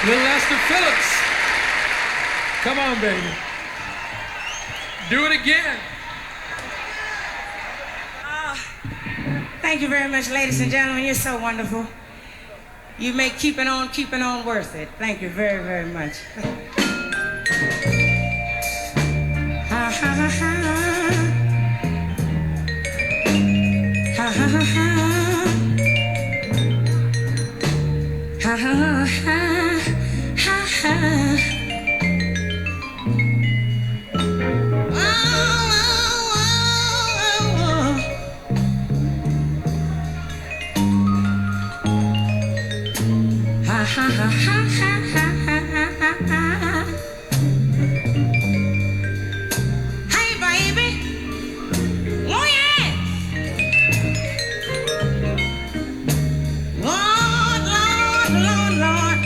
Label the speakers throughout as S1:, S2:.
S1: Little Esther Phillips. Come on, baby. Do it again.
S2: Thank you very much, ladies and gentlemen. You're so wonderful. You make keeping on worth it. Thank you very, very much. Ha ha ha ha. Ha ha ha ha. Ha ha ha ha ha. Ha ha ha ha ha ha. Hey baby, oh yeah. Lord, Lord, Lord, Lord.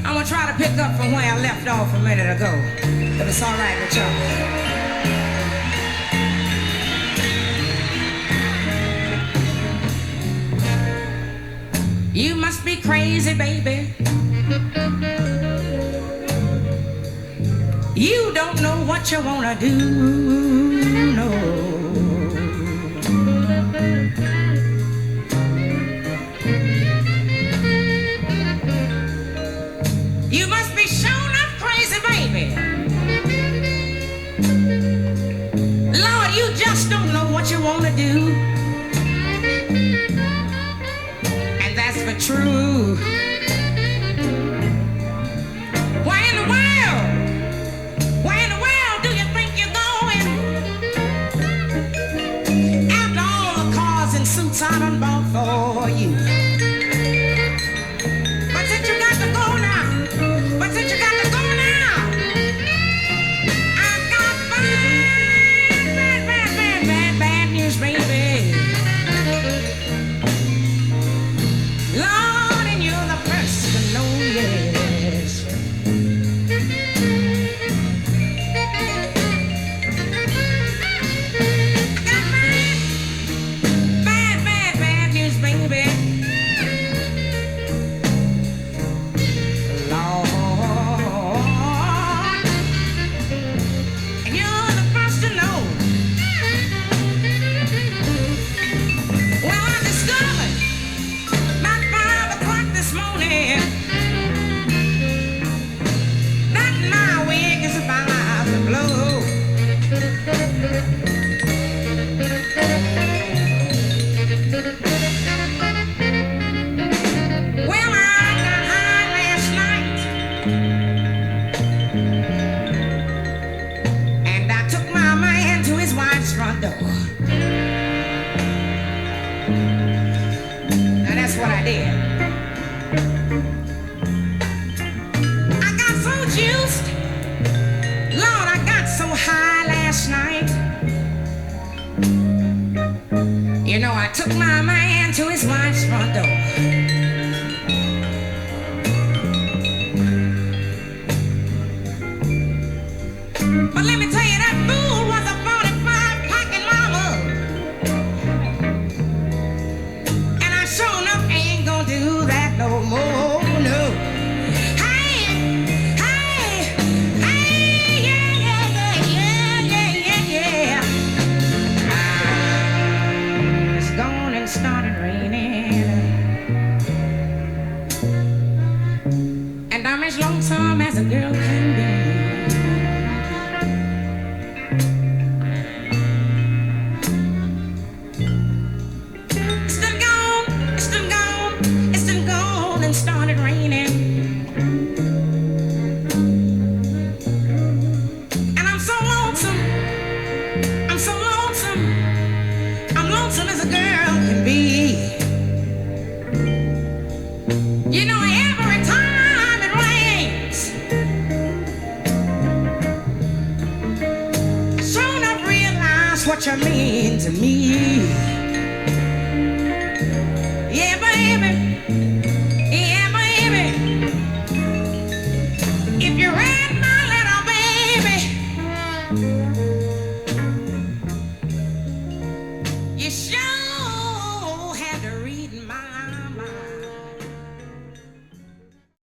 S2: I'm gonna try to pick up from where I left off a minute ago, if it's all right with y'all. You must be crazy, baby. You don't know what you wanna do, no. You must be shown up crazy, baby. Lord, you just don't know what you wanna do. That's for true. Where in the world do you think you're going? After all the cars and suits I done bought for you. But since you got to go now, I got bad news, baby. Lord, and you're the first to know, yes. I got bad news, baby. Lord, and you're the first to know. Well, I discovered this morning that my wig is about to blow. Well, I got high last night and I took my man to his wife's front door. Now that's what I did. Lord, I got so high last night. You know, I took my man to his wife's front door. But let me tell you, that fool was a 45 packing mama. And I sure enough ain't gonna do that no more, no. Started raining.